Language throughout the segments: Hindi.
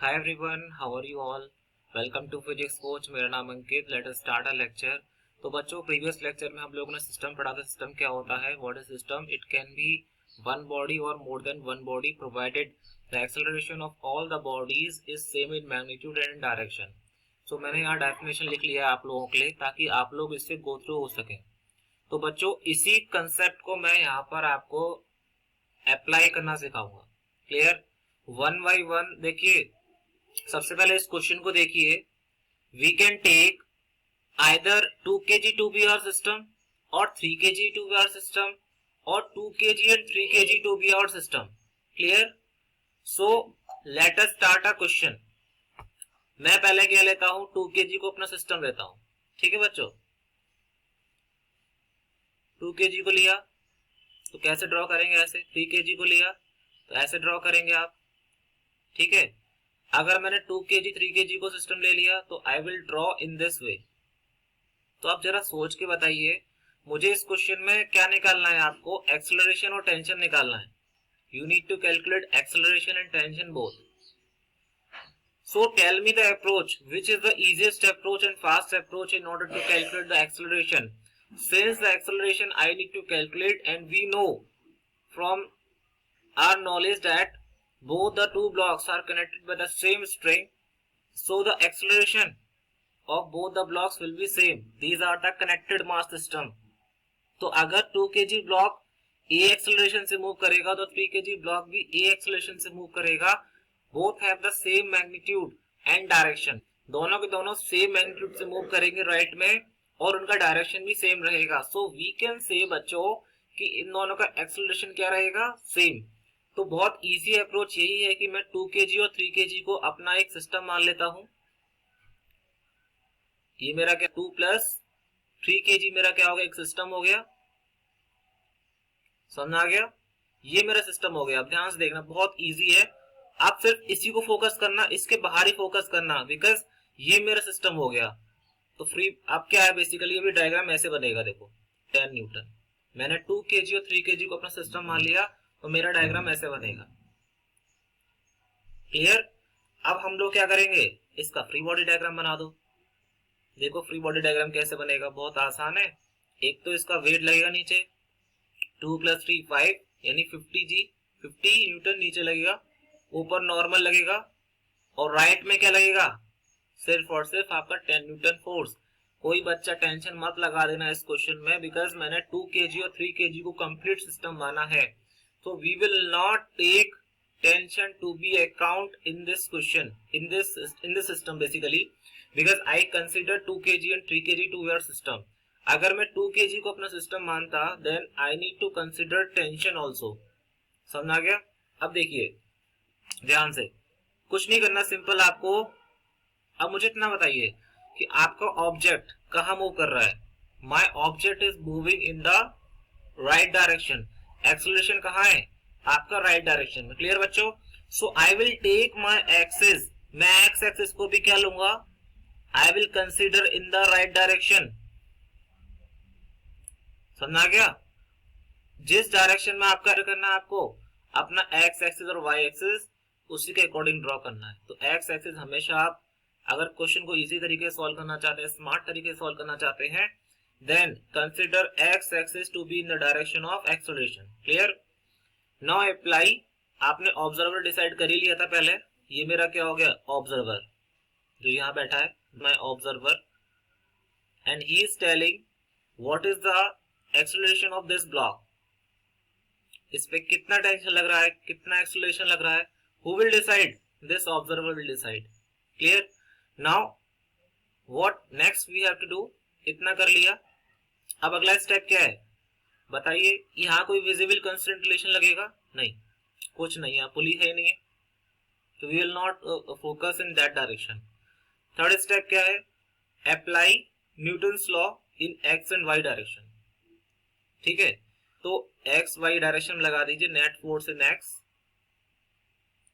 Hi everyone, how are you all. Welcome to physics coach. मेरा नाम Ankit. Let us start a lecture. तो बच्चों, प्रीवियस लेक्चर में हम लोगों ने सिस्टम पढ़ा था। सिस्टम क्या होता है, what is system. It can be one body और more than one body provided the acceleration of all the bodies is same in magnitude and direction. So मैंने यहाँ डेफिनेशन लिख लिया है आप लोगों के लिए, ताकि आप लोग इससे गो थ्रू हो सके। तो बच्चों, इसी कंसेप्ट को मैं यहाँ पर आपको अप्लाई करना सिखाऊंगा। क्लियर। वन बाई वन देखिए। सबसे पहले इस क्वेश्चन को देखिए। We can take either 2 kg 2 br system और 3 kg 2 br सिस्टम और 2 kg and 3 kg 2 br system. Clear. So let us start a question. मैं पहले क्या लेता हूं, 2 kg को अपना सिस्टम लेता हूं। ठीक है बच्चों, 2 kg को लिया तो कैसे ड्रॉ करेंगे, ऐसे। 3 kg को लिया तो ऐसे ड्रॉ करेंगे आप। ठीक है। अगर मैंने 2 kg 3 kg को सिस्टम ले लिया तो I will draw in this way. तो आप जरा सोच के बताइए, मुझे इस क्वेश्चन में क्या निकालना है, आपको एक्सेलरेशन और टेंशन निकालना है। You need to calculate acceleration and tension both. So tell me the approach, which is the easiest approach and fast approach in order to calculate the acceleration. Since the acceleration I need to calculate, and we know from our knowledge that both the two blocks are connected by the same string, so the acceleration of both the blocks will be same. These are the connected mass system. तो अगर 2 kg ब्लॉक a एक्सेलरेशन से मूव करेगा तो 3 kg ब्लॉक भी a एक्सेलरेशन से मूव करेगा। Both have the same magnitude and direction. दोनों के दोनों सेम मैग्नीट्यूड से मूव करेंगे राइट में, और उनका डायरेक्शन भी सेम रहेगा। सो वी कैन से बच्चों कि इन दोनों का एक्सेलरेशन क्या रहेगा, सेम। तो बहुत इजी अप्रोच यही है कि मैं 2 kg और 3 kg को अपना एक सिस्टम मान लेता हूं। ये मेरा क्या 2 प्लस 3 kg मेरा क्या हो गया, एक सिस्टम हो गया। समझ आ गया। ये मेरा सिस्टम हो गया। अब ध्यान से देखना, बहुत इजी है। आप सिर्फ इसी को फोकस करना, इसके बाहर ही फोकस करना, बिकॉज ये मेरा सिस्टम हो गया। तो फ्री अब क्या है, बेसिकली अभी डायग्राम ऐसे बनेगा। देखो 10 न्यूटन, मैंने 2 kg और 3 kg को अपना सिस्टम मान लिया, तो मेरा डायग्राम ऐसे बनेगा। क्लियर। अब हम लोग क्या करेंगे, इसका फ्री बॉडी डायग्राम बना दो। देखो फ्री बॉडी डायग्राम कैसे बनेगा, बहुत आसान है। एक तो इसका वेट लगेगा नीचे, 2 + 3 5 यानी 50 न्यूटन नीचे लगेगा। ऊपर नॉर्मल लगेगा, और राइट में क्या लगेगा, सिर्फ और सिर्फ आपका 10 न्यूटन फोर्स। कोई बच्चा टेंशन मत लगा देना इस क्वेश्चन में, बिकॉज मैंने 2 kg और 3 kg को कंप्लीट सिस्टम माना है। तो we will not take tension to be account in this question, in this system basically, because I consider 2 kg and 3 kg to your system. अगर मैं 2 kg को अपना सिस्टम मानता, then I need to consider tension also. समझ आ गया। अब देखिए ध्यान से, कुछ नहीं करना, सिंपल आपको। अब मुझे इतना बताइए कि आपका ऑब्जेक्ट कहाँ मूव कर रहा है। My object is moving in the right direction. Acceleration कहाँ है, आपका राइट डायरेक्शन में। क्लियर बच्चों। So I will take my axis, मैं एक्स एक्सिस को भी क्या लूंगा, I will consider in the right direction. समझा गया। जिस डायरेक्शन में आपका करना है, आपको अपना एक्स एक्सिस और वाई एक्सिस उसी के अकॉर्डिंग ड्रॉ करना है। तो एक्स एक्सिस हमेशा आप अगर क्वेश्चन को इजी तरीके से सॉल्व करना चाहते हैं, स्मार्ट तरीके से सॉल्व करना चाहते हैं, then consider x axis to be in the direction of acceleration. Clear. Now apply. आपने ऑब्जर्वर डिसाइड कर ही लिया था पहले। ये मेरा क्या हो गया, ऑब्जर्वर, जो यहाँ बैठा है my observer, and he is telling what is the acceleration of this block. इस पे कितना टेंशन लग रहा है, कितना एक्सेलरेशन लग रहा है, who will decide, this observer will decide. Clear. Now what next we have to do, इतना कर लिया। अब अगला स्टेप क्या है बताइए। यहाँ कोई विजिबल कांस्टेंट रिलेशन लगेगा, नहीं, कुछ नहीं है, पुली है नहीं है, तो we will not focus in that direction. Third step क्या है, apply Newton's law in x and y direction. ठीक है, तो एक्स वाई डायरेक्शन लगा दीजिए। Net force in x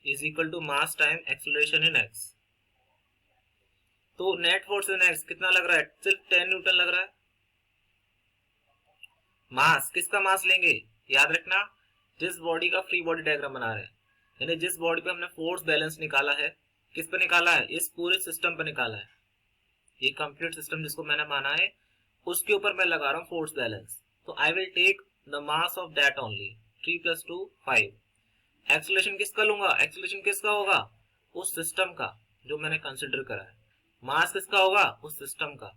is equal to mass time acceleration in x. तो नेट फोर्स इन एक्स कितना लग रहा है, सिर्फ 10 न्यूटन लग रहा है। मास, किसका मास लेंगे, याद रखना, जिस बॉडी का फ्री बॉडी डायग्राम बना रहे हैं, यानी जिस बॉडी पे हमने फोर्स बैलेंस निकाला है, किस पे निकाला है, इस पूरे सिस्टम पे निकाला है। ये कंप्लीट सिस्टम जिसको मैंने माना है उसके ऊपर मैं लगा रहा हूँ फोर्स बैलेंस। तो I will take the mass of that only, 3 + 2 5। Acceleration किसका लूंगा, एक्सेलरेशन किसका होगा, उस सिस्टम का जो मैंने कंसिडर करा है। मास किसका होगा, उस सिस्टम का।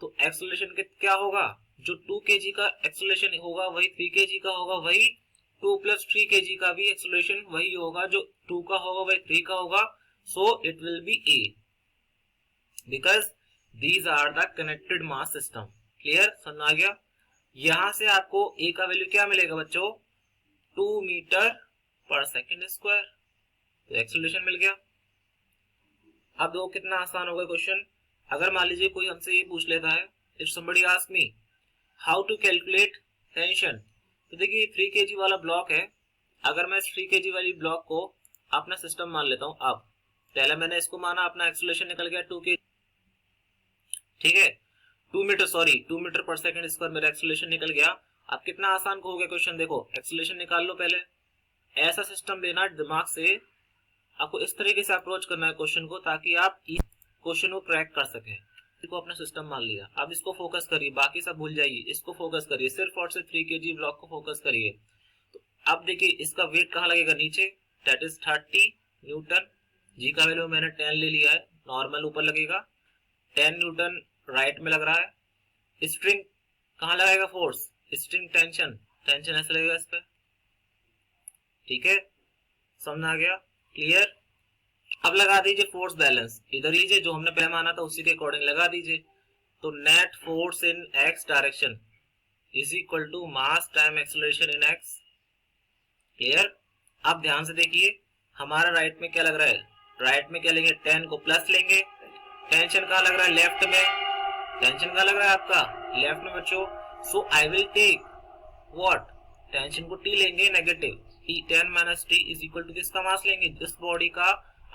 तो एक्सेलरेशन क्या होगा, जो 2 kg का एक्सेलरेशन होगा वही 3 kg का होगा, वही 2 + 3 kg का भी एक्सेलरेशन वही होगा, जो 2 का होगा वही 3 का होगा। So it will be a, because these are the connected mass system. Clear, समझ आ गया। यहां से आपको ए का वैल्यू क्या मिलेगा बच्चों, 2 मीटर/सेकंड²। तो एक्सेलरेशन मिल गया। अब देखो कितना आसान होगा क्वेश्चन। अगर मान लीजिए कोई हमसे ये पूछ लेता है, if somebody ask me how to calculate tension, तो देखिए 3 kg वाला ब्लॉक है। अगर मैं इस 3 kg वाली ब्लॉक को अपना सिस्टम मान लेता हूं, अब पहले मैंने इसको माना, अपना एक्सेलरेशन निकल गया 2 kg, ठीक है, 2 मीटर/सेकंड² मेरा एक्सेलरेशन निकल गया। अब कितना आसान हो गया क्वेश्चन, देखो एक्सेलरेशन निकाल लो। पहले ऐसा सिस्टम लेना दिमाग से, आपको इस तरीके से अप्रोच करना है क्वेश्चन को, ताकि आप इस क्वेश्चन को क्रैक कर सकें। इसको अपना सिस्टम मान लिया, अब इसको फोकस करिए, बाकी सब भूल जाइए, इसको फोकस करिए, सिर्फ और सिर्फ 3 kg ब्लॉक को फोकस करिए। तो अब देखिए इसका वेट कहाँ लगेगा, नीचे, दैट इज 30 न्यूटन। जी का वैल्यू मैंने 10 ले लिया है, नॉर्मल ऊपर लगेगा, 10 न्यूटन राइट में लग रहा है। स्ट्रिंग कहाँ लगाएगा फोर्स, स्ट्रिंग टेंशन ऐसे लगेगा इस पे, ठीक है, समझ आ गया, क्लियर। अब लगा दीजिए फोर्स बैलेंस, इधर लीजिए जो हमने पहले माना था उसी के अकॉर्डिंग लगा दीजिए। तो net force in x direction is equal to mass time acceleration in x. Clear. अब ध्यान से देखिए हमारा राइट में क्या लग रहा है, राइट में क्या लेंगे, 10 को प्लस लेंगे। टेंशन कहाँ लग रहा है, लेफ्ट में। टेंशन कहाँ लग रहा है आपका, लेफ्ट में बच्चों। So I will take what, tension को टी लेंगे negative, T 10 - t is equal to किसका मास लेंगे, जिस बॉडी का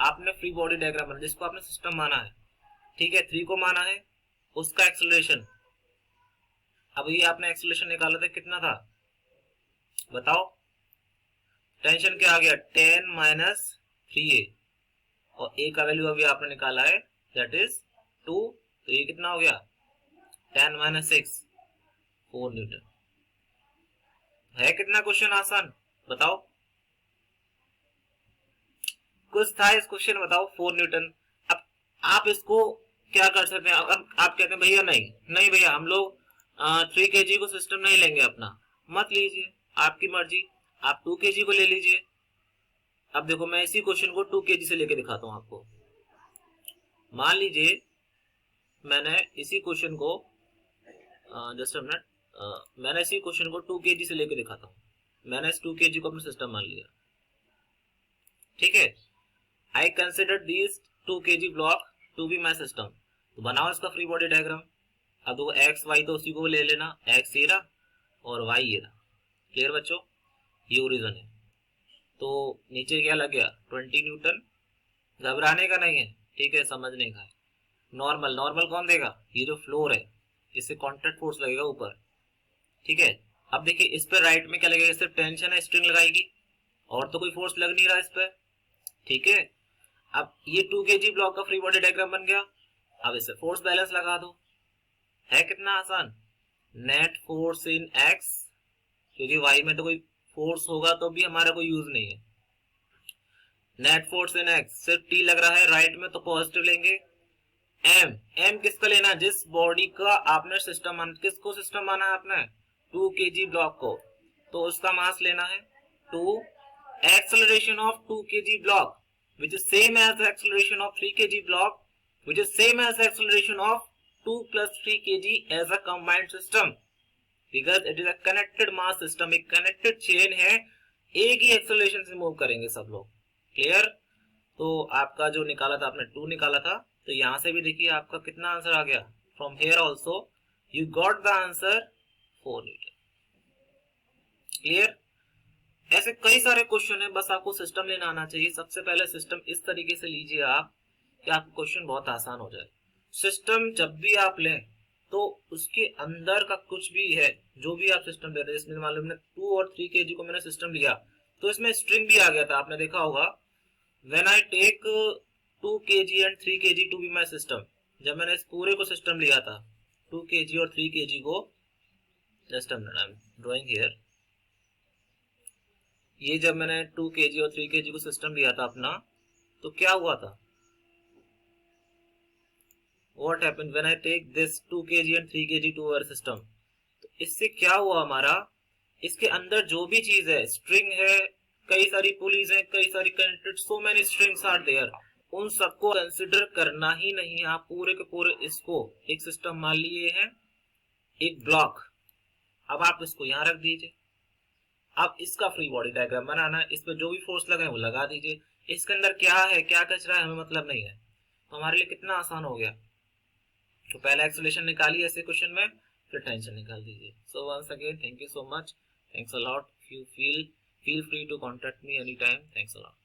आपने फ्री बॉडी डायग्राम बना, जिसको आपने सिस्टम माना है, ठीक है, 3 को माना है, उसका एक्सेलरेशन। अब ये आपने एक्सेलरेशन निकाला था, कितना था बताओ, टेंशन क्या आ गया, 10 - 3a, और a का वैल्यू अभी आपने निकाला है दैट इज 2। तो ये कितना हो गया, 10 - 6 4 न्यूटन। है कितना क्वेश्चन आसान, बताओ, कुछ था इस क्वेश्चन, बताओ 4 न्यूटन। अब आप इसको क्या कर सकते हैं, अगर आप कहते हैं भैया नहीं भैया हम लोग 3 kg को सिस्टम नहीं लेंगे अपना, मत लीजिए, आपकी मर्जी, आप 2 kg को ले लीजिए। अब देखो मैं इसी क्वेश्चन को 2 kg से लेके दिखाता हूं आपको। मान लीजिए मैंने इसी क्वेश्चन को जस्ट अ मिनट, मैंने इसी क्वेश्चन को 2 kg से लेके दिखाता हूं। मैंने इस 2 kg को अपना सिस्टम मान लिया, ठीक है। I consider these 2 kg block to be my system. तो बनाओ इसका फ्री बॉडी डायग्राम। अब देखो एक्स वाई तो उसी को ले लेना, एक्स ये रहा और वाई ये रहा। क्लियर बच्चों, ये ओरिजिन है। तो नीचे क्या लग गया 20 न्यूटन, घबराने का नहीं है, ठीक है, समझने का है। नॉर्मल कौन देगा, ये जो फ्लोर है इससे कॉन्ट्रैक्ट फोर्स लगेगा ऊपर, ठीक है। अब देखिए इस पे राइट में क्या लगेगा, सिर्फ टेंशन है, स्ट्रिंग लगाएगी, और तो कोई फोर्स लग नहीं रहा इस पे, ठीक है। अब ये 2 kg ब्लॉक का फ्री बॉडी डायग्राम बन गया। अब इसे फोर्स बैलेंस लगा दो, है कितना आसान, नेट फोर्स इन एक्स, क्योंकि वाई में तो कोई फोर्स होगा तो भी हमारा कोई यूज नहीं है। नेट फोर्स इन एक्स, सिर्फ टी लग रहा है राइट में तो पॉजिटिव लेंगे। एम किसका लेना, जिस बॉडी का आपने सिस्टम माना, किसको सिस्टम माना है आपने, 2 kg ब्लॉक को, तो उसका मास लेना है 2। Acceleration of 2 kg block which is same as the acceleration of 3 kg block, which is same as the acceleration of 2 + 3 kg as a combined system, because it is a connected mass system, एक connected chain है, एक ही acceleration से मूव करेंगे सब लोग। क्लियर। तो आपका जो निकाला था आपने 2 निकाला था, तो यहां से भी देखिए आपका कितना आंसर आ गया, from here also you got the answer 4 Newton. Clear. ऐसे कई सारे क्वेश्चन है, बस आपको सिस्टम लेना आना चाहिए। सबसे पहले सिस्टम इस तरीके से लीजिए आप कि आपको क्वेश्चन बहुत आसान हो जाए। सिस्टम जब भी आप लें तो उसके अंदर का कुछ भी है, जो भी आप सिस्टम ले रहे हैं, इसमें मान लो 2 और 3 kg को मैंने सिस्टम लिया तो इसमें स्ट्रिंग भी आ गया था, आपने देखा होगा। When I take 2 kg and 3 kg to be my system, जब मैंने इस पूरे को सिस्टम लिया था 2 kg और 3 kg को, just I am drawing here, ये जब मैंने 2 kg और 3 kg को सिस्टम लिया था अपना, तो क्या हुआ था, what happened when I take this 2 kg and 3 kg to our system, तो इससे क्या हुआ हमारा, इसके अंदर जो भी चीज है, स्ट्रिंग है, कई सारी पुलीज है, कई सारी connected, so many strings are there, उन सबको कंसिडर करना ही नहीं, आप पूरे के पूरे इसको एक सिस्टम मान लिए हैं, एक ब्लॉक। अब आप इसको यहाँ रख दीजिए, अब इसका फ्री बॉडी डायग्राम बनाना है, इस पर जो भी फोर्स लगा है वो लगा दीजिए, इसके अंदर क्या है क्या कचरा है हमें मतलब नहीं है, तो हमारे लिए कितना आसान हो गया। तो पहले एक्सेलरेशन निकालिए ऐसे क्वेश्चन में, फिर टेंशन निकाल दीजिए। So once again thank you so much, thanks a lot, you feel free to contact me any time, thanks a lot.